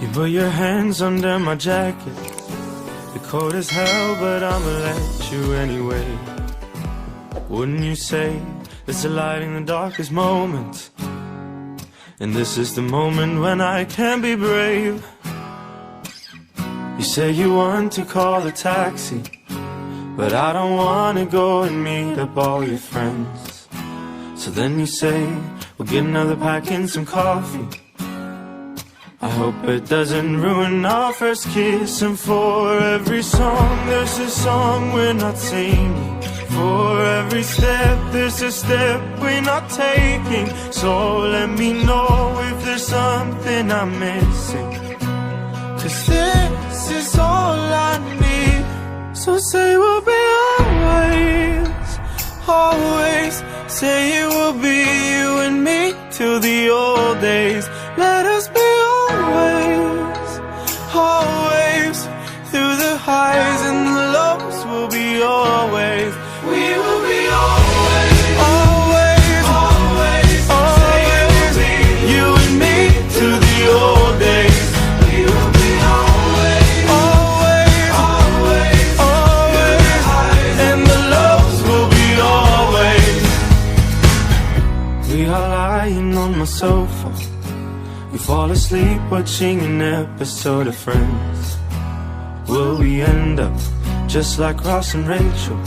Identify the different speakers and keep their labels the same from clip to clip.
Speaker 1: You put your hands under my jacket. The cold as hell, but I'ma let you anyway. Wouldn't you say there's a light in the darkest moments? And this is the moment when I can be brave. You say you want to call a taxi, but I don't wanna go and meet up all your friends. So then you say, we'll get another pack and some coffee. I hope it doesn't ruin our first kiss. And for every song, there's a song we're not singing. For every step, there's a step we're not taking. So let me know if there's something I'm missing, 'cause this is all I need. So say we'll be always, always. Say it will be you and me till the old days. Let us be always, always. Through the highs and the lows, we'll be always. We will be always, always, always, always. You and me till the old days. We will be always, always, always, always. And the lows will be always. We are lying on my sofa. We fall asleep watching an episode of Friends. Will we end up just like Ross and Rachel?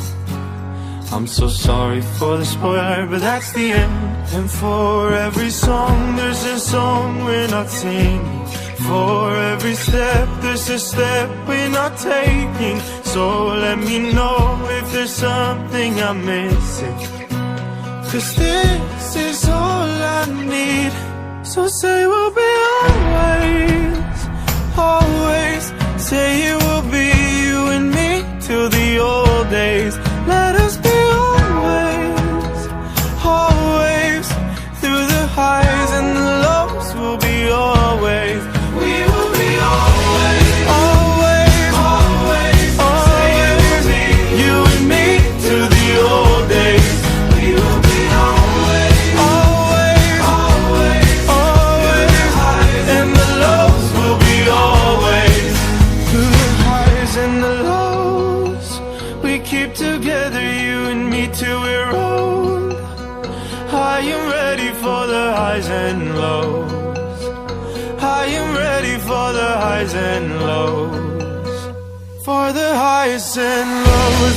Speaker 1: I'm so sorry for the spoiler, but that's the end. And for every song, there's a song we're not singing. For every step, there's a step we're not taking. So let me know if there's something I'm missing, 'cause this is all I need. So say we'll be always, always. Say it will be you and me till the old days. Let us be always, always. Through the highs and the lows, we'll be always. We will be always, always, always, always. You and me till the old days. We will be always, always, always, always. And the lows will be always. Through the highs and the lows, we keep together, you and me till we're old. I am ready for the highs and lows. I am ready for the highs and lows. For the highs and lows.